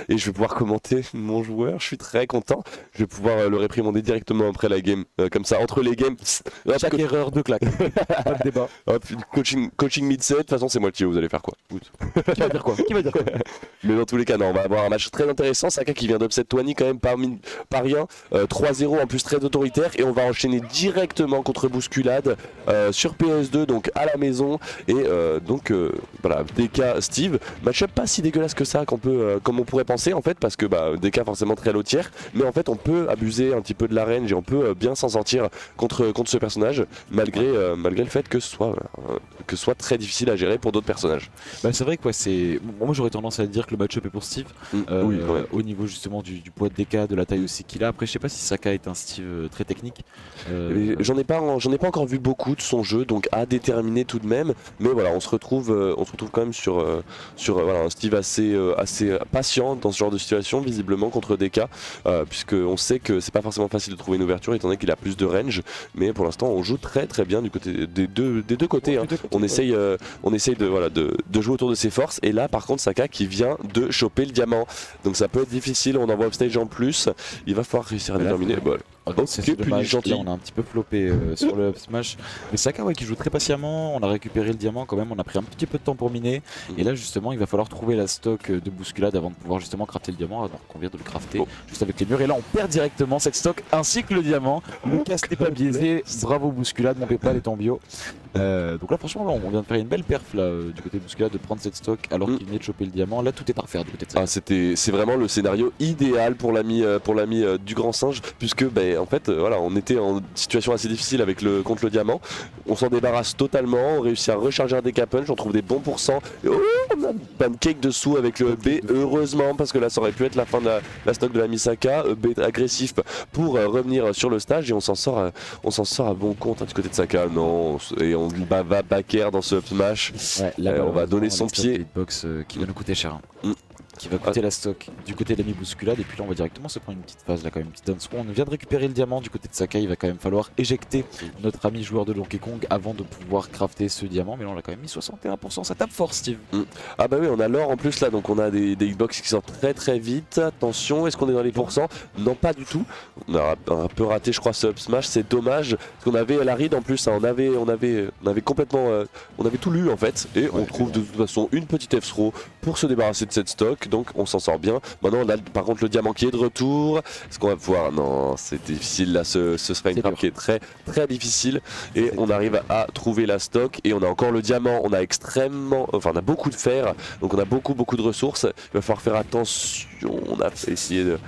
et je vais pouvoir commenter mon joueur. Je suis très content. Je vais pouvoir le réprimander directement après la game. Comme ça, entre les games, hop, Chaque erreur de claque. Pas de débat. hop, coaching mid-set. De toute façon, c'est moi le TO, vous allez faire quoi? Qui va dire quoi? Qui va dire quoi? Mais dans tous les cas, non, on va avoir un match très intéressant. Saka qui vient d'upset Twani quand même par rien. 3-0 en plus très autoritaire. Et on va enchaîner directement contre Bousculade sur PS2, donc à la maison. Et donc voilà, DK Steve. Match-up pas si dégueulasse que ça comme on pourrait penser en fait. Parce que DK forcément très low tier. Mais en fait on peut abuser un petit peu de la range et on peut bien s'en sortir contre ce personnage. Malgré le fait que ce soit très difficile à gérer pour d'autres personnages. Bah, c'est vrai que c'est. Moi j'aurais tendance à dire que le match-up est pour Steve. Oui, ouais. Au niveau justement du poids de DK, de la taille aussi qu'il a. Après je sais pas si Saka est un Steve très technique. J'en ai pas encore vu beaucoup de son jeu, donc à déterminer tout de même. Mais voilà, on se retrouve quand même sur voilà, un Steve assez patient dans ce genre de situation, visiblement contre DK, puisque on sait que c'est pas forcément facile de trouver une ouverture étant donné qu'il a plus de range. Mais pour l'instant, on joue très très bien du côté des deux côtés. Hein. On essaye de jouer autour de ses forces. Et là, par contre, Saka qui vient de choper le diamant, donc ça peut être difficile. On envoie upstage en plus. Il va falloir réussir à déterminer. C'est dommage, gentil. Là on a un petit peu floppé sur le up smash. Mais Saka qui joue très patiemment, on a récupéré le diamant quand même, on a pris un petit peu de temps pour miner. Et là justement il va falloir trouver la stock de bousculade avant de pouvoir justement crafter le diamment. Alors qu'on vient de le crafter juste avec les murs. Et là on perd directement cette stock ainsi que le diamant. Lucas n'est pas biaisé, bravo bousculade, mon Paypal est en bio. Donc là franchement on vient de faire une belle perf là, du côté de bousculade, de prendre cette stock alors qu'il venait de choper le diamant. Là tout est à refaire du côté de Saka. C'est vraiment le scénario idéal pour l'ami du grand singe, puisque en fait voilà, on était en situation assez difficile contre le diamant. On s'en débarrasse totalement, on réussit à recharger un DK punch, on trouve des bons pourcents. Et on a un pancake dessous avec le B, heureusement, parce que là ça aurait pu être la fin de la stock de la Misaka. B agressif pour revenir sur le stage et on s'en sort à bon compte du côté de Saka. Non, et on va backer dans ce up smash. On va donner son pied. Hitbox qui va nous coûter cher. Qui va coûter la stock du côté de l'ami bousculade. Et puis là on va directement se prendre une petite phase là quand même, une petite dance. On vient de récupérer le diamant du côté de Saka. Il va quand même falloir éjecter notre ami joueur de Donkey Kong avant de pouvoir crafter ce diamant. Mais là on a quand même mis 61%, ça tape fort Steve. Ah bah oui, on a l'or en plus là, donc on a des hitbox qui sortent très très vite. Attention, est-ce qu'on est dans les pourcents? Non, pas du tout. On a un peu raté je crois ce up smash, c'est dommage. Parce qu'on avait la read en plus, hein. on avait complètement on avait tout lu en fait. Et on trouve de toute façon une petite F-throw pour se débarrasser de cette stock. Donc on s'en sort bien. Maintenant on a par contre le diamant qui est de retour. Est-ce qu'on va pouvoir... Non, c'est difficile là, ce serait une frappe qui est très très difficile. Et on arrive à trouver la stock. Et on a encore le diamant, on a on a beaucoup de fer. Donc on a beaucoup de ressources. Il va falloir faire attention. On a essayé de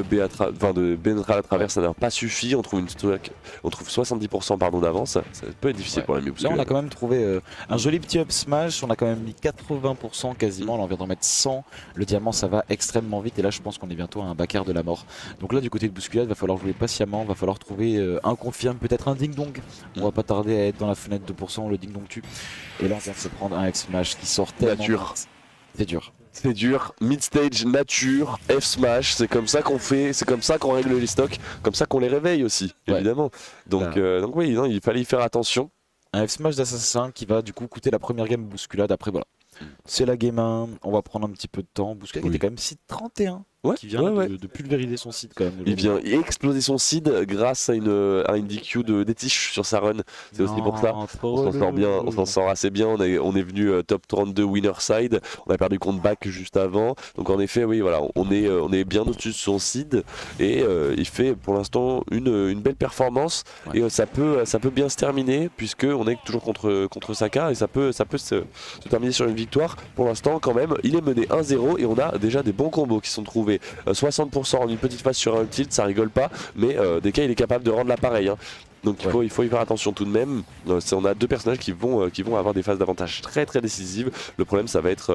pénétrer à la travers, ça n'a pas suffi. On trouve 70% d'avance. Ça peut être difficile pour la mieux. Là on a quand même trouvé un joli petit up smash. On a quand même mis 80% quasiment. Là on vient d'en mettre 100. Le diamant ça va extrêmement vite. Et là je pense qu'on est bientôt à un backer de la mort. Donc là du côté de bousculade, va falloir jouer patiemment. Va falloir trouver un confirme, peut-être un ding dong. On va pas tarder à être dans la fenêtre de 2%. Le ding dong tue. Et là on vient de se prendre un F smash qui sort tellement vite. C'est dur. C'est dur, mid-stage, nature, F-smash, c'est comme ça qu'on fait, c'est comme ça qu'on règle les stocks, comme ça qu'on les réveille aussi, évidemment. Donc oui, non, il fallait y faire attention. Un F-smash d'assassin qui va du coup coûter la première game bousculade. Après voilà, c'est la game 1, on va prendre un petit peu de temps. Bousculade était quand même site 31. Qui vient de pulvériser son seed quand même. Il vient exploser son seed grâce à une DQ d'Etish sur sa run. C'est aussi pour ça. On s'en sort bien, on s'en sort assez bien. On est venu top 32 winner side. On a perdu contre back juste avant. Donc en effet, oui, voilà, on est bien au-dessus de son seed et il fait pour l'instant une belle performance et ça peut bien se terminer puisque on est toujours contre Saka et ça peut se terminer sur une victoire. Pour l'instant, quand même, il est mené 1-0 et on a déjà des bons combos qui sont trouvés. 60% en une petite phase sur un tilt, ça rigole pas, mais DK il est capable de rendre l'appareil. Hein. Donc il faut y faire attention tout de même. On a deux personnages qui vont avoir des phases d'avantage très très décisives. Le problème ça va être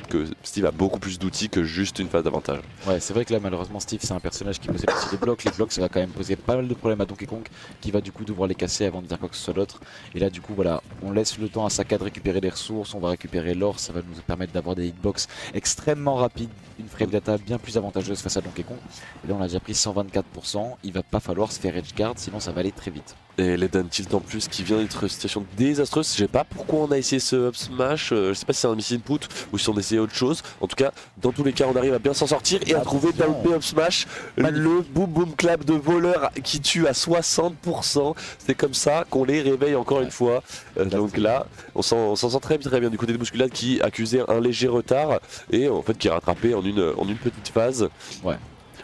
que Steve a beaucoup plus d'outils que juste une phase d'avantage. Ouais, c'est vrai que là malheureusement Steve c'est un personnage qui possède aussi des blocs. Les blocs ça va quand même poser pas mal de problèmes à Donkey Kong qui va du coup devoir les casser avant de dire quoi que ce soit d'autre. Et là du coup voilà, on laisse le temps à Saka de récupérer des ressources, on va récupérer l'or, ça va nous permettre d'avoir des hitbox extrêmement rapides, une frame data bien plus avantageuse face à Donkey Kong. Et là on a déjà pris 124%, il va pas falloir se faire edgeguard sinon ça va aller très vite. vite. Et les down tilt en plus qui vient d'être une situation désastreuse. Je sais pas pourquoi on a essayé ce up smash. Je sais pas si c'est un miss input ou si on essayait autre chose. En tout cas, dans tous les cas, on arrive à bien s'en sortir et à trouver down B up smash. Le boom boom clap de voleur qui tue à 60%. C'est comme ça qu'on les réveille encore une fois. Donc là, on s'en sort très bien du côté de Bousculade qui accusait un léger retard et en fait qui est rattrapé en une petite phase.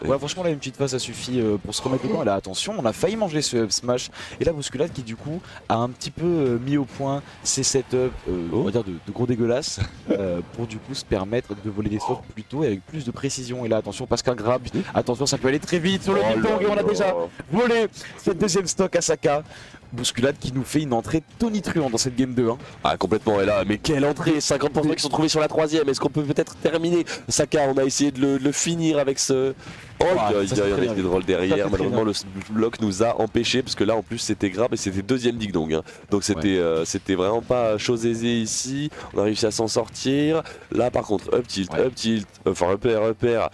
Ouais, franchement, là, une petite phase, ça suffit pour se remettre dedans. Et là, attention, on a failli manger ce up smash. Et la Bousculade qui, du coup, a un petit peu mis au point ses setups, on va dire, de gros dégueulasses, pour du coup se permettre de voler des stocks plus tôt et avec plus de précision. Et là, attention, parce qu'un grab, attention, ça peut aller très vite sur le ding-dong. Et on a déjà volé cette deuxième stock à Saka. Bousculade qui nous fait une entrée tonitruante dans cette game 2. Ah, complètement. Et là, mais quelle entrée, 50% qui sont trouvés sur la troisième. Est-ce qu'on peut peut-être terminer Saka, on a essayé de le finir avec ce... Oh, il y a des drôles derrière. Malheureusement, le bloc nous a empêché parce que là, en plus, c'était grave et c'était deuxième ding-dong. Donc c'était vraiment pas chose aisée ici. On a réussi à s'en sortir. Là, par contre, up tilt, enfin repère,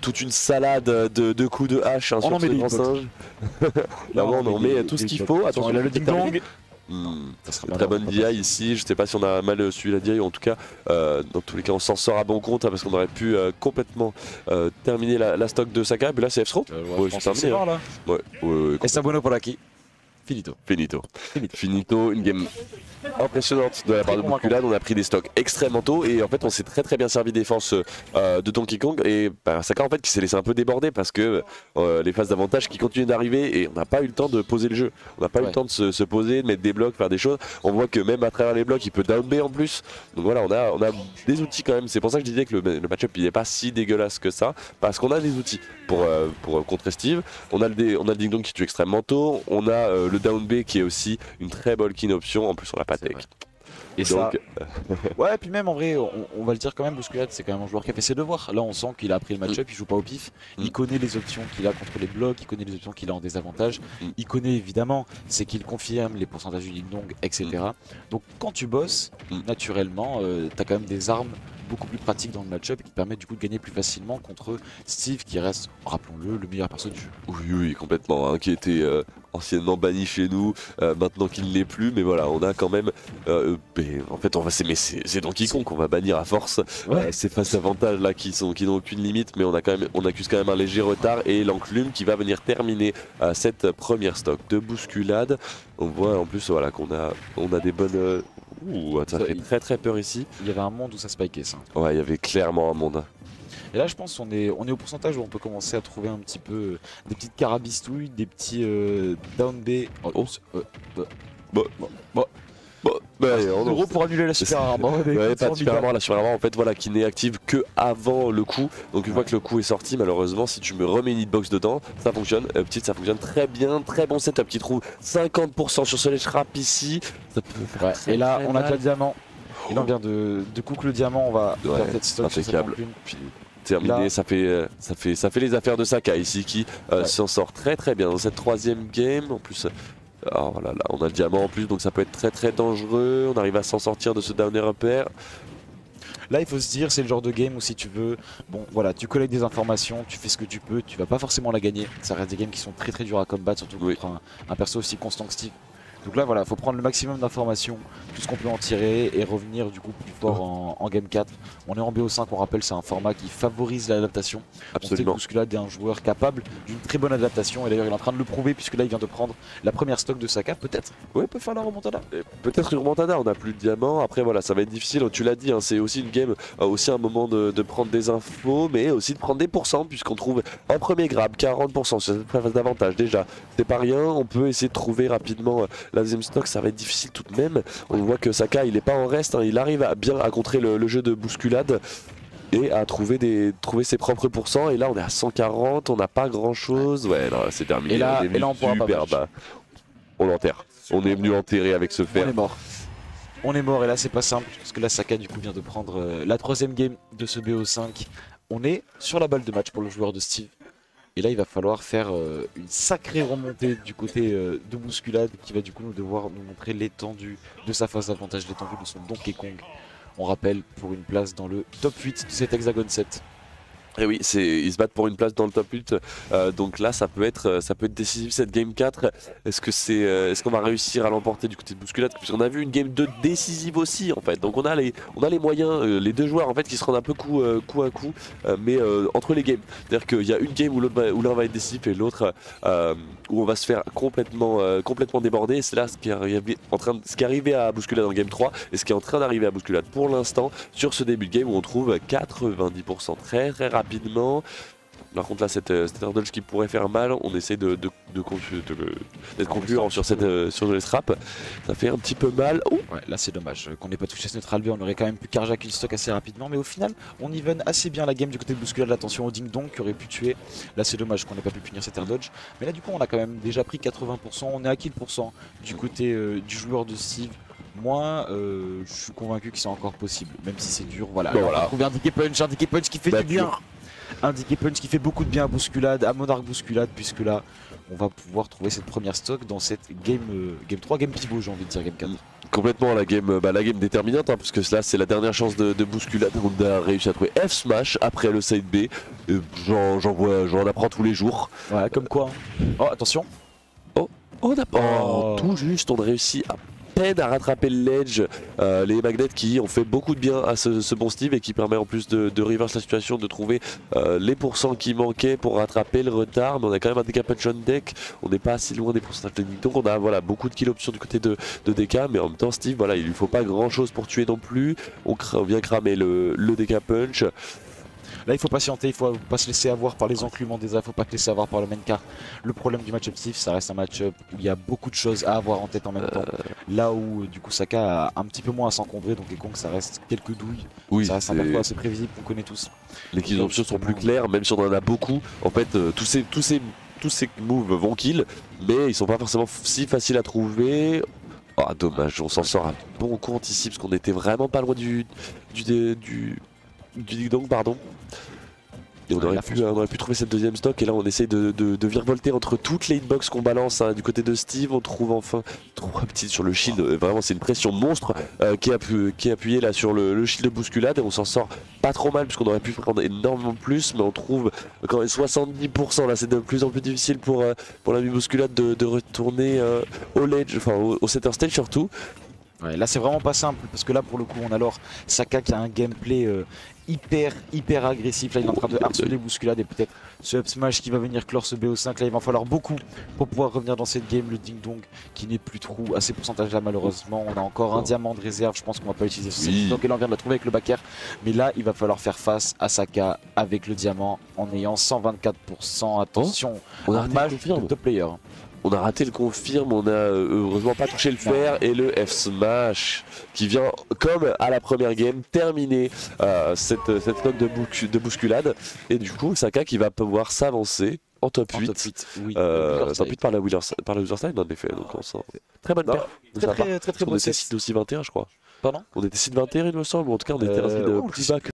toute une salade de coups de hache sur ce grand singe. Là, on en met tout ce qu'il faut. Attention, là, le ding-dong. Très bonne DI ici, je sais pas si on a mal suivi la DI, en tout cas dans tous les cas on s'en sort à bon compte parce qu'on aurait pu complètement terminer la stock de Saka. Mais là c'est F-Throw, c'est terminé là. Et c'est bon pour la qui. Finito, une game impressionnante de la part de Bousculade. On a pris des stocks extrêmement tôt et en fait on s'est très bien servi défense de Donkey Kong et Saka en fait qui s'est laissé un peu déborder parce que les phases d'avantage qui continuent d'arriver et on n'a pas eu le temps de poser le jeu. On n'a pas eu le temps de se poser, de mettre des blocs, faire des choses. On voit que même à travers les blocs il peut down B en plus. Donc voilà, on a des outils quand même. C'est pour ça que je disais que le match-up il n'est pas si dégueulasse que ça parce qu'on a des outils pour contrer Steve. On a le ding dong qui tue extrêmement tôt. On a le down B qui est aussi une très bonne option. En plus on l'a pas tech. Et donc, ouais, et puis même en vrai, on va le dire quand même, Bousculade c'est quand même un joueur qui a fait ses devoirs. Là on sent qu'il a appris le match-up, il joue pas au pif, il connaît les options qu'il a contre les blocs, il connaît les options qu'il a en désavantage, il connaît évidemment c'est qu'il confirme les pourcentages du ding-dong, etc. Donc quand tu bosses, naturellement, t'as quand même des armes beaucoup plus pratiques dans le match-up et qui permettent du coup de gagner plus facilement contre Steve qui reste, rappelons-le, le meilleur perso du jeu. Oui, complètement, qui était anciennement banni chez nous, maintenant qu'il ne l'est plus, mais voilà, on a quand même, en fait c'est Donkey Kong qu'on va bannir à force, ces phases d'avantage là qui n'ont aucune limite, mais on accuse quand même un léger retard et l'enclume qui va venir terminer cette première stock de Bousculade. On voit en plus voilà qu'on a des bonnes... ça fait très peur ici. Il y avait un monde où ça spikait ça. Ouais, il y avait clairement un monde. Et là je pense qu'on est au pourcentage où on peut commencer à trouver un petit peu des petites carabistouilles, des petits down B. En gros pour annuler la super arme. Pas de super arme, la super arme en fait voilà qui n'est active que avant le coup. Donc une fois que le coup est sorti, malheureusement si tu me remets une hitbox dedans, ça fonctionne. Petite, ça fonctionne très bien, très bon setup qui trouve 50% sur ce ledge trap ici. Ça peut faire et là on a déjà le diamant. Et là on vient de cook le diamant, on va faire cette stock sur cette enclume. Terminé, là, ça fait les affaires de Saka ici qui s'en sort très bien dans cette troisième game. En plus, alors là, on a le diamant en plus, donc ça peut être très dangereux. On arrive à s'en sortir de ce downer repère. Là il faut se dire c'est le genre de game où si tu veux, bon voilà, tu collectes des informations, tu fais ce que tu peux, tu vas pas forcément la gagner. Ça reste des games qui sont très durs à combattre, surtout contre un perso aussi constant que Steve. Donc là voilà, faut prendre le maximum d'informations, tout ce qu'on peut en tirer et revenir du coup plus fort en game 4. On est en BO5, on rappelle c'est un format qui favorise l'adaptation. Absolument. Bousculade est un joueur capable d'une très bonne adaptation et d'ailleurs il est en train de le prouver puisque là il vient de prendre la première stock de Saka, peut-être. Ouais, il peut faire la remontada. Peut-être une remontada, on n'a plus de diamant, après voilà ça va être difficile, tu l'as dit, c'est aussi une game, aussi un moment de prendre des infos mais aussi de prendre des pourcents puisqu'on trouve un premier grab, 40% sur cette phase d'avantage déjà. C'est pas rien, on peut essayer de trouver rapidement la deuxième stock, ça va être difficile tout de même. On voit que Saka il est pas en reste, il arrive à bien contrer le jeu de Bousculade et à trouver ses propres pourcents. Et là on est à 140, on n'a pas grand chose. Ouais, c'est terminé. Et là on pourra pas bas. On l'enterre. On est venu enterrer avec ce fer. On est mort et là c'est pas simple parce que là Saka du coup vient de prendre la troisième game de ce BO5. On est sur la balle de match pour le joueur de Steve. Et là il va falloir faire une sacrée remontée du côté de Bousculade qui va du coup devoir nous montrer l'étendue de sa phase d'avantage, l'étendue de son Donkey Kong. On rappelle pour une place dans le top 8 de cet Hexagon 7. Et oui, ils se battent pour une place dans le top 8, donc là ça peut être décisif cette game 4. Est-ce qu'on va réussir à l'emporter du côté de Bousculade? Puisqu'on a vu une game 2 décisive aussi en fait, donc on a les moyens, les deux joueurs en fait qui se rendent un peu coup à coup, mais entre les games. C'est-à-dire qu'il y a une game où l'un va être décisif et l'autre où on va se faire complètement déborder. C'est là ce qui est arrivé à Bousculade en game 3 et ce qui est en train d'arriver à Bousculade pour l'instant sur ce début de game où on trouve 90% très rapidement. Par contre là cette air dodge qui pourrait faire mal, on essaie d'être concluant sur le strap. Ça fait un petit peu mal. Ouais, là c'est dommage qu'on n'ait pas touché ce neutral B, on aurait quand même pu carjack le stock assez rapidement, mais au final on even assez bien la game du côté de Bousculade. Attention au ding dong qui aurait pu tuer. Là c'est dommage qu'on n'ait pas pu punir cet air dodge, mais là du coup on a quand même déjà pris 80%, on est à kill % du côté du joueur de Steve. Moi, je suis convaincu que c'est encore possible, même si c'est dur. Voilà, on va trouver un Dicky Punch qui fait du bien. Un Dicky Punch qui fait beaucoup de bien à Bousculade, à Monarch Bousculade, puisque là, on va pouvoir trouver cette première stock dans cette game 3, game pivot, j'ai envie de dire, game 4. Complètement la game déterminante, hein, parce que là c'est la dernière chance de Bousculade. On a réussi à trouver F smash après le side B. J'en apprends tous les jours. Ouais, comme quoi. Oh, attention. On a pas tout juste, on a réussi à peine à rattraper le ledge, les magnets qui ont fait beaucoup de bien à ce bon Steve et qui permet en plus de reverse la situation, de trouver les pourcents qui manquaient pour rattraper le retard. Mais on a quand même un DK punch on deck, on n'est pas si loin des pourcentages techniques, donc on a beaucoup de kill options du côté de DK, mais en même temps Steve il lui faut pas grand chose pour tuer non plus. On vient cramer le DK punch. Là il faut patienter, il faut pas se laisser avoir par les enclumes des A, il faut pas se laisser avoir par le main car le problème du match-up Steve, ça reste un match-up où il y a beaucoup de choses à avoir en tête en même temps. Là où du coup Saka a un petit peu moins à s'encombrer, donc Ekong ça reste quelques douilles, oui, ça reste un parcours assez prévisible qu'on connaît tous. Les kills options sont plus clairs, même si on en a beaucoup. En fait tous ces moves vont kill, mais ils sont pas forcément si faciles à trouver. Ah dommage, on s'en sort à bon compte ici parce qu'on était vraiment pas loin du ding-dong, pardon. Et on aurait pu trouver cette deuxième stock, et là on essaye de virevolter entre toutes les hitbox qu'on balance, hein. Du côté de Steve on trouve enfin 3 petits sur le shield, vraiment c'est une pression monstre qui est appuyée là sur le shield de Bousculade, et on s'en sort pas trop mal puisqu'on aurait pu prendre énormément plus, mais on trouve quand même 70%, là c'est de plus en plus difficile pour l'ami Bousculade de retourner au ledge, enfin au center stage surtout. Ouais, là c'est vraiment pas simple parce que là pour le coup on a alors Saka qui a un gameplay hyper agressif. Là il est en train de harceler Bousculade et peut-être ce up smash qui va venir clore ce BO5. Là il va falloir beaucoup pour pouvoir revenir dans cette game. Le ding dong qui n'est plus trop à ces pourcentages là malheureusement. On a encore un diamant de réserve, je pense qu'on va pas utiliser ce donc et là on vient de la trouver avec le back air. Mais là il va falloir faire face à Saka avec le diamant en ayant 124%. Attention, on a match de top player. On a raté le confirme, on a heureusement pas touché le fer, et le F smash qui vient comme à la première game terminer cette note de Bousculade, et du coup Saka qui va pouvoir s'avancer en top 8, oui, top 8 par la loser side en effet, donc on sent très bonne paire. Très bonne on était seed aussi 21 je crois. Pardon, on était seed 21 il me semble, ou en tout cas on était un seed plus bas que